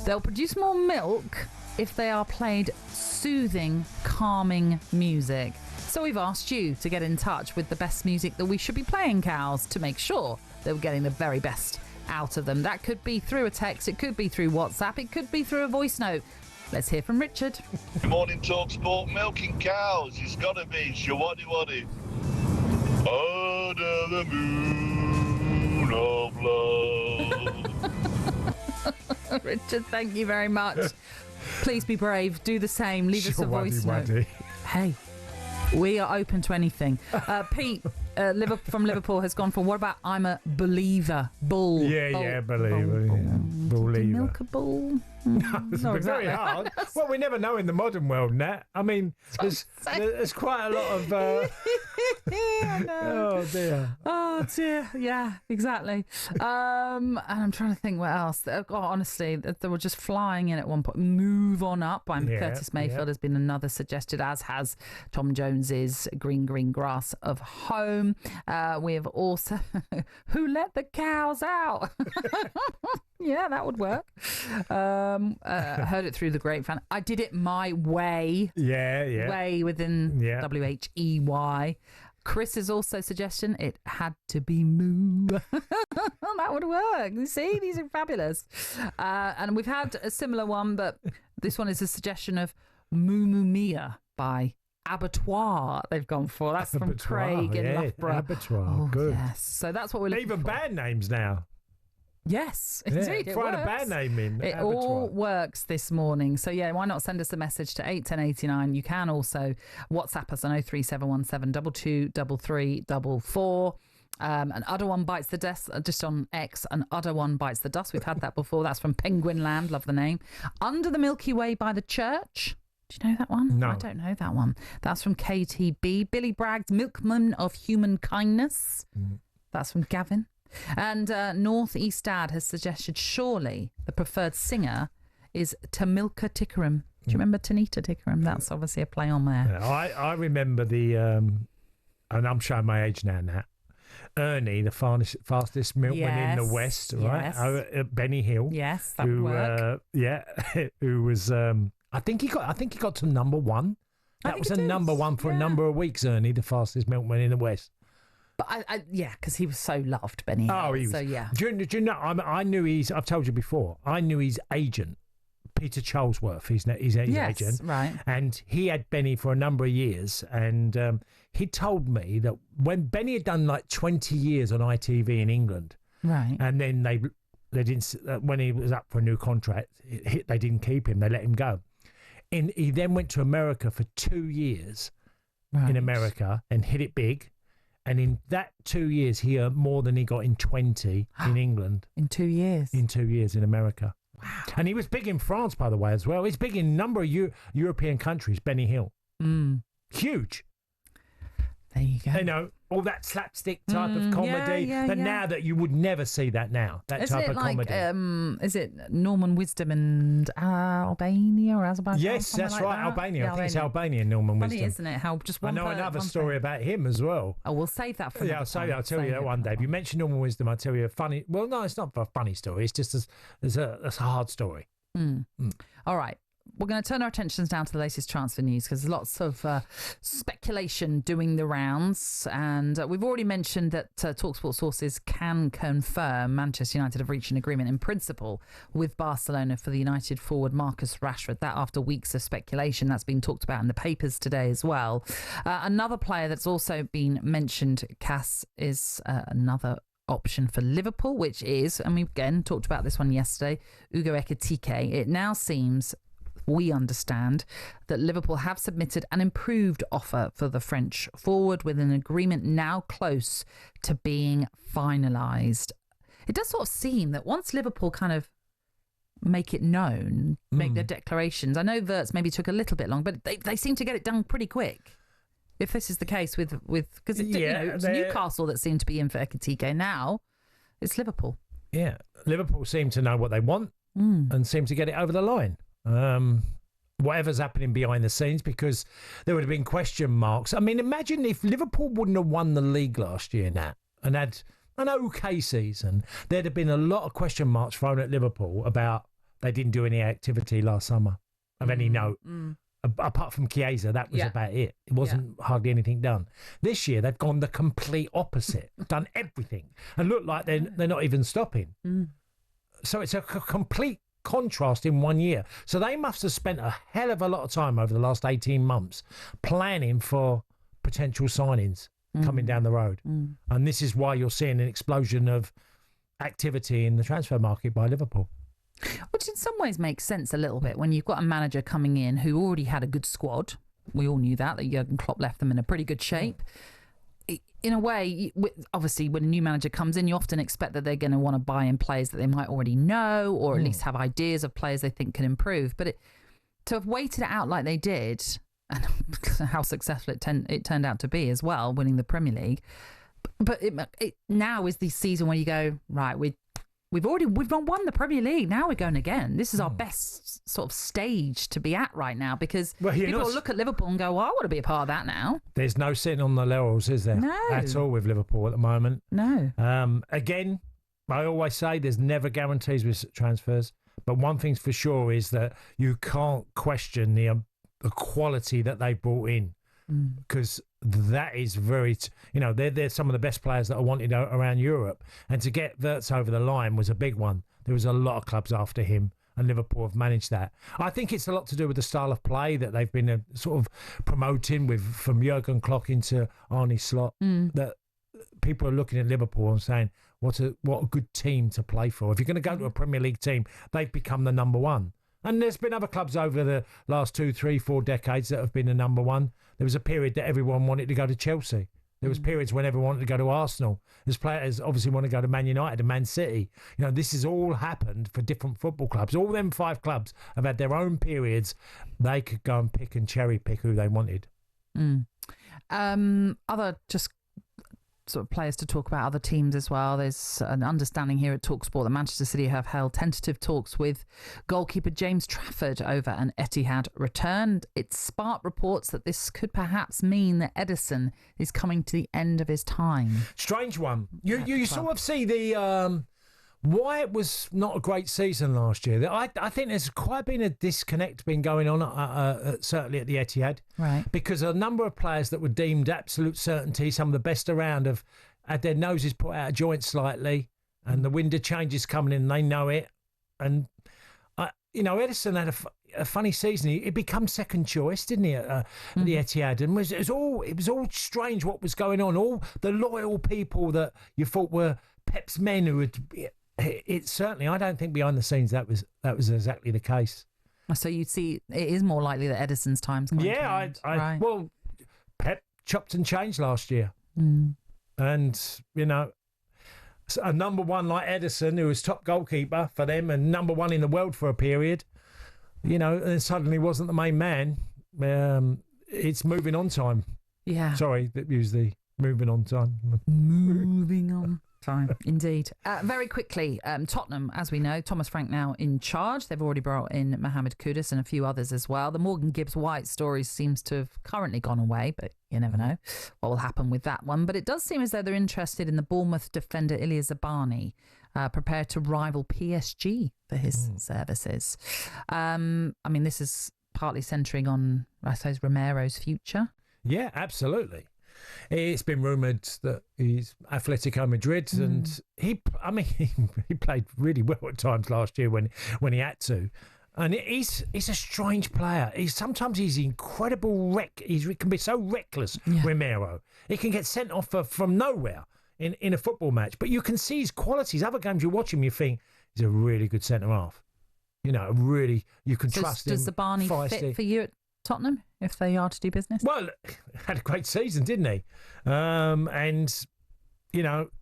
They'll produce more milk if they are played soothing, calming music. So we've asked you to get in touch with the best music that we should be playing, cows, to make sure that we're getting the very best out of them. That could be through a text, it could be through WhatsApp, it could be through a voice note. Let's hear from Richard. Good morning, talkSPORT. Milking cows. It's got to be Shawadi Wadi. Under the moon of love. Richard, thank you very much. Please be brave. Do the same. Leave us a voice note. Hey, we are open to anything. Pete from Liverpool has gone for, what about I'm a believer? Believer. Yeah, believer. Milk a bull? No, it's very hard. Well, we never know in the modern world, Nat. I mean, there's quite a lot of... Oh, dear. Oh, dear. Yeah, exactly. And I'm trying to think what else. Oh, honestly, they were just flying in at one point. Move On Up by Curtis Mayfield has been another suggested, as has Tom Jones's Green Green Grass of Home. We have also... Who Let the Cows Out? Yeah, that would work. Heard it through the grapevine. I Did It My Way. Yeah. Way within WHEY. Chris is also suggestion. It Had to Be Moo. That would work. You see, these are fabulous. And we've had a similar one, but this one is a suggestion of Moo Moo Mia by Abattoir. They've gone for. That's from Craig in Loughborough. Abattoir, good. Yes. So that's what we're looking for. Even band names now. Yes, indeed. It find works. a band name in. It Abattoir. all works this morning. So, yeah, why not send us a message to 81089? You can also WhatsApp us on 03717 223344. An udder one bites the dust, just on X, an udder one bites the dust. We've had that before. That's from Penguin Land. Love the name. Under the Milky Way by the Church. Do you know that one? No. I don't know that one. That's from KTB. Billy Bragg's Milkman of Human Kindness. That's from Gavin. And North East Dad has suggested surely the preferred singer is Tamilka Tikaram. Do you remember Tanita Tikaram? That's obviously a play on there. Yeah, I remember the, and I'm showing my age now, Nat. Ernie, the fastest milkman in the West, right? Yes. Benny Hill. Yes, that would work. Who was, I think he got to number one. That was a number one for a number of weeks, Ernie, the fastest milkman in the West. But because he was so loved, Benny Hill. Oh, he was. So, yeah. Do you know, I knew I've told you before, I knew his agent, Peter Charlesworth, his agent. Right. And he had Benny for a number of years. And he told me that when Benny had done like 20 years on ITV in England, right, and then they didn't, when he was up for a new contract, they didn't keep him, they let him go. And he then went to America for 2 years in America and hit it big. And in that 2 years, he earned more than he got in 20 in England. In 2 years? In 2 years in America. Wow. And he was big in France, by the way, as well. He's big in a number of European countries, Benny Hill. Huge. There you go. You know, all that slapstick type of comedy. Now that you would never see that now, that type of comedy. Is it Norman Wisdom and Albania or Azerbaijan? Yes, that's right, Albania. I think it's Albanian, Norman Wisdom. Funny, isn't it? How just one I know another story about him as well. Oh, we'll save that for I'll tell you that one day. If you mention Norman Wisdom, I'll tell you a funny... Well, no, it's not a funny story. It's just a hard story. All right. We're going to turn our attentions down to the latest transfer news because there's lots of speculation doing the rounds. And we've already mentioned that talkSPORT sources can confirm Manchester United have reached an agreement in principle with Barcelona for the United forward Marcus Rashford. That after weeks of speculation, that's been talked about in the papers today as well. Another player that's also been mentioned, Cass, is another option for Liverpool, which is, and we again talked about this one yesterday, Hugo Ekitike. It now seems... we understand that Liverpool have submitted an improved offer for the French forward with an agreement now close to being finalised. It does sort of seem that once Liverpool kind of make it known, make their declarations, I know Wirtz maybe took a little bit long, but they seem to get it done pretty quick. If this is the case with because it was Newcastle that seemed to be in for Ekitike, now it's Liverpool. Yeah, Liverpool seem to know what they want and seem to get it over the line. Whatever's happening behind the scenes, because there would have been question marks. I mean, imagine if Liverpool wouldn't have won the league last year, Nat, and had an okay season, there'd have been a lot of question marks thrown at Liverpool about they didn't do any activity last summer of any note. Apart from Chiesa, that was about it. It wasn't hardly anything done. This year, they've gone the complete opposite, done everything, and look like they're not even stopping. So it's a complete contrast in 1 year. So they must have spent a hell of a lot of time over the last 18 months planning for potential signings coming down the road. And this is why you're seeing an explosion of activity in the transfer market by Liverpool. Which in some ways makes sense a little bit when you've got a manager coming in who already had a good squad. We all knew that Jurgen Klopp left them in a pretty good shape. In a way, obviously, when a new manager comes in, you often expect that they're going to want to buy in players that they might already know, or at least have ideas of players they think can improve. But to have waited it out like they did, and how successful it turned out to be as well, winning the Premier League. But it now is the season where you go, right, we've not won the Premier League. Now we're going again. This is our best sort of stage to be at right now, because people look at Liverpool and go, well, I want to be a part of that now. There's no sitting on the laurels, is there? No. At all with Liverpool at the moment. No. Again, I always say there's never guarantees with transfers, but one thing's for sure is that you can't question the quality that they brought in, because that is very, they're some of the best players that are wanted around Europe. And to get Wirtz over the line was a big one. There was a lot of clubs after him, and Liverpool have managed that. I think it's a lot to do with the style of play that they've been sort of promoting from Jurgen Klopp into Arne Slot. That people are looking at Liverpool and saying, what a good team to play for. If you're going to go to a Premier League team, they've become the number one. And there's been other clubs over the last 2, 3, 4 decades that have been the number one. There was a period that everyone wanted to go to Chelsea. There was periods when everyone wanted to go to Arsenal. There's players obviously want to go to Man United and Man City. This has all happened for different football clubs. All them 5 clubs have had their own periods. They could go and pick and cherry pick who they wanted. Other just sort of players to talk about, other teams as well. There's an understanding here at talkSPORT that Manchester City have held tentative talks with goalkeeper James Trafford over an Etihad return. It sparked reports that this could perhaps mean that Ederson is coming to the end of his time. Strange one. You sort of see the why it was not a great season last year. I think there's quite been a disconnect going on, certainly at the Etihad. Right. Because a number of players that were deemed absolute certainty, some of the best around, have had their noses put out of joint slightly, and the wind of change is coming in, they know it. And, Ederson had a funny season. He became second choice, didn't he, at the Etihad? And it was all strange what was going on. All the loyal people that you thought were Pep's men who would... It certainly, I don't think behind the scenes that was exactly the case. So you'd see it is more likely that Ederson's time's coming to an end. Right. Well, Pep chopped and changed last year. And, a number one like Ederson, who was top goalkeeper for them and number one in the world for a period, and suddenly wasn't the main man. It's moving on time. Yeah. Sorry, that used the moving on time. Moving on. Time, indeed. Very quickly, Tottenham, as we know, Thomas Frank now in charge. They've already brought in Mohamed Kudus and a few others as well. The Morgan Gibbs-White story seems to have currently gone away, but you never know what will happen with that one. But it does seem as though they're interested in the Bournemouth defender Ilya Zabani, prepared to rival PSG for his services. This is partly centering on, I suppose, Romero's future. Yeah, absolutely. It's been rumoured that he's Atletico Madrid, and he played really well at times last year when he had to. And he's a strange player. Sometimes he's incredible he can be so reckless, Romero. He can get sent off from nowhere in a football match. But you can see his qualities. Other games you watch him, you think he's a really good centre-half. Really, you can trust him. Does Zabani fit for you at Tottenham if they are to do business? Well, had a great season, didn't he?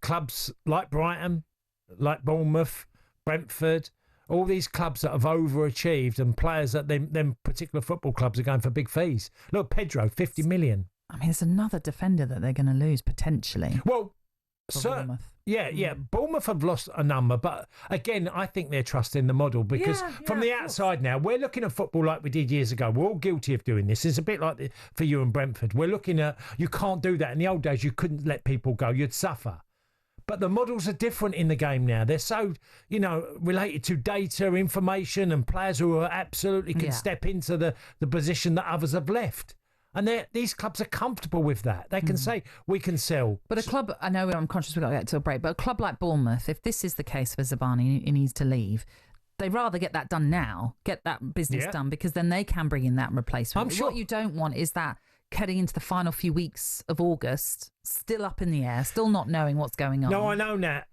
Clubs like Brighton, like Bournemouth, Brentford, all these clubs that have overachieved, and players that them particular football clubs are going for big fees. Look, Pedro, 50 million. There's another defender that they're going to lose potentially. Well, Bournemouth. Yeah. Bournemouth have lost a number, but again, I think they're trusting the model because from the outside now, we're looking at football like we did years ago. We're all guilty of doing this. It's a bit like for you and Brentford. We're looking at, you can't do that. In the old days, you couldn't let people go. You'd suffer. But the models are different in the game now. They're so, related to data, information, and players who are absolutely can step into the position that others have left. And these clubs are comfortable with that. They can say, we can sell. But a club, I know I'm conscious we've got to get to a break, but a club like Bournemouth, if this is the case for Zabani, he needs to leave, they'd rather get that done now, get that business done, because then they can bring in that replacement. I'm sure. What you don't want is that heading into the final few weeks of August, still up in the air, still not knowing what's going on. No, I know, Nat.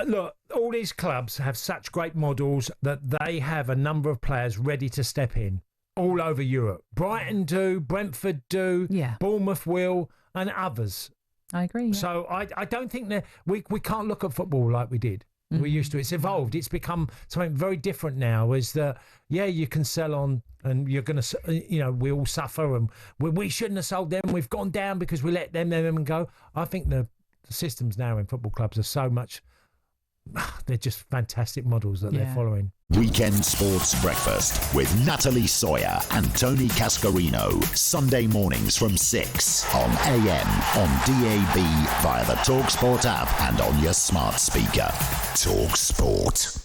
Look, all these clubs have such great models that they have a number of players ready to step in. All over Europe. Brighton do, Brentford do, Bournemouth will, and others. I agree. Yeah. So I don't think that we can't look at football like we did. We used to. It's evolved. It's become something very different now. Is that you can sell on, and you're going to, we all suffer, and we shouldn't have sold them. We've gone down because we let them go. I think the systems now in football clubs are so much. They're just fantastic models that they're following. Weekend Sports Breakfast with Natalie Sawyer and Tony Cascarino. Sunday mornings from 6 on AM, on DAB, via the talkSPORT app and on your smart speaker. talkSPORT.